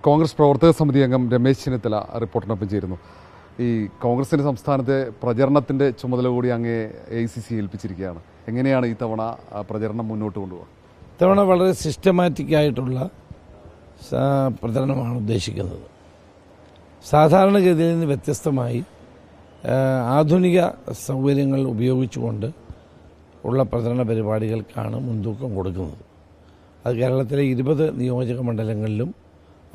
കോൺഗ്രസ് പ്രവർത്തക സമിതി അംഗം രമേശ് ചെന്നിത്തല റിപ്പോർട്ടിനൊപ്പം ചേരുന്നു. ഈ കോൺഗ്രസിൻ്റെ സംസ്ഥാനത്തെ പ്രചരണത്തിൻ്റെ ചുമതല കൂടി അങ്ങേ AICC ഏൽപ്പിച്ചിരിക്കുകയാണ്. എങ്ങനെയാണ് ഈ തവണ പ്രചരണം മുന്നോട്ട് കൊണ്ടുപോകുക? ഇത്തവണ വളരെ സിസ്റ്റമാറ്റിക്കായിട്ടുള്ള പ്രചരണമാണ് ഉദ്ദേശിക്കുന്നത്. സാധാരണഗതിയിൽ നിന്ന് വ്യത്യസ്തമായി ആധുനിക സൗകര്യങ്ങൾ ഉപയോഗിച്ചുകൊണ്ട് ഉള്ള പ്രചരണ പരിപാടികൾക്കാണ് മുൻതൂക്കം കൊടുക്കുന്നത്. അത് കേരളത്തിലെ 20 നിയോജക മണ്ഡലങ്ങളിലും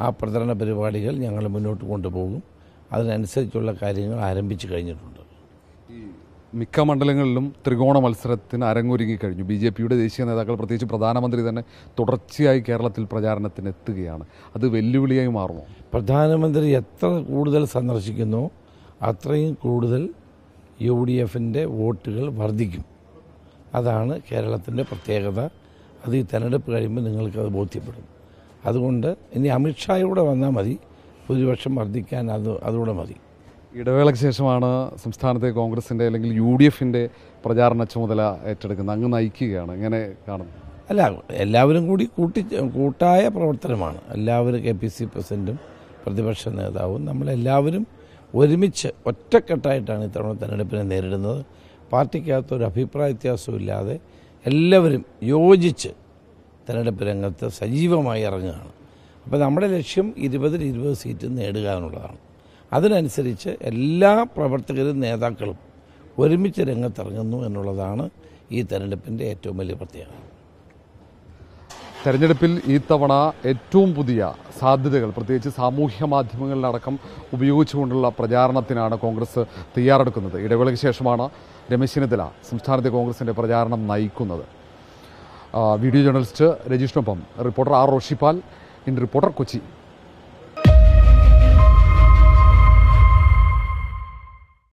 ആ പ്രചരണ പരിപാടികൾ ഞങ്ങൾ മുന്നോട്ട് കൊണ്ടുപോകും. അതിനനുസരിച്ചുള്ള കാര്യങ്ങൾ ആരംഭിച്ചു കഴിഞ്ഞിട്ടുണ്ട്. ഈ മിക്ക മണ്ഡലങ്ങളിലും ത്രികോണ മത്സരത്തിന് അരങ്ങൊരുങ്ങി കഴിഞ്ഞു. BJPയുടെ ദേശീയ നേതാക്കൾ, പ്രത്യേകിച്ച് പ്രധാനമന്ത്രി തന്നെ തുടർച്ചയായി കേരളത്തിൽ പ്രചാരണത്തിന് എത്തുകയാണ്. അത് വെല്ലുവിളിയായി മാറുമോ? പ്രധാനമന്ത്രി എത്ര കൂടുതൽ സന്ദർശിക്കുന്നോ അത്രയും കൂടുതൽ UDFൻ്റെ വോട്ടുകൾ വർദ്ധിക്കും. അതാണ് കേരളത്തിൻ്റെ പ്രത്യേകത. അത് ഈ തെരഞ്ഞെടുപ്പ് കഴിയുമ്പോൾ നിങ്ങൾക്കത് ബോധ്യപ്പെടും. അതുകൊണ്ട് ഇനി അമിത്ഷായൂടെ വന്നാൽ മതി, ഭൂരിപക്ഷം വർദ്ധിക്കാൻ അതുകൂടെ മതി. ഇടവേളയ്ക്ക് ശേഷമാണ് സംസ്ഥാനത്തെ കോൺഗ്രസിൻ്റെ അല്ലെങ്കിൽ UDFൻ്റെ പ്രചാരണ ചുമതല ഏറ്റെടുക്കുന്നത്. അങ്ങ് നയിക്കുകയാണ്. എങ്ങനെ കാണുന്നു? അല്ല, എല്ലാവരും കൂടി കൂട്ടായ പ്രവർത്തനമാണ്. എല്ലാവരും KPC പ്രസിഡന്റും പ്രതിപക്ഷ നേതാവും നമ്മളെല്ലാവരും ഒരുമിച്ച് ഒറ്റക്കെട്ടായിട്ടാണ് ഇത്തവണ തെരഞ്ഞെടുപ്പിനെ നേരിടുന്നത്. പാർട്ടിക്കകത്തൊരു അഭിപ്രായ വ്യത്യാസമില്ലാതെ എല്ലാവരും യോജിച്ച് തെരഞ്ഞെടുപ്പ് രംഗത്ത് സജീവമായി ഇറങ്ങുകയാണ്. അപ്പോൾ നമ്മുടെ ലക്ഷ്യം 20-20 സീറ്റ് നേടുക എന്നുള്ളതാണ്. അതിനനുസരിച്ച് എല്ലാ പ്രവർത്തകരും നേതാക്കളും ഒരുമിച്ച് രംഗത്തിറങ്ങുന്നു എന്നുള്ളതാണ് ഈ തെരഞ്ഞെടുപ്പിൻ്റെ ഏറ്റവും വലിയ പ്രത്യേകത. തെരഞ്ഞെടുപ്പിൽ ഈ തവണ ഏറ്റവും പുതിയ സാധ്യതകൾ, പ്രത്യേകിച്ച് സാമൂഹ്യ മാധ്യമങ്ങളിലടക്കം ഉപയോഗിച്ചുകൊണ്ടുള്ള പ്രചാരണത്തിനാണ് കോൺഗ്രസ് തയ്യാറെടുക്കുന്നത്. ഇടവേളയ്ക്ക് ശേഷമാണ് രമേശ് ചെന്നിത്തല സംസ്ഥാനത്തെ കോൺഗ്രസിൻ്റെ പ്രചാരണം നയിക്കുന്നത്. വീഡിയോ ജേർണലിസ്റ്റ് രജീഷിനൊപ്പം reporter R. Roshippal, reporter, Kochi.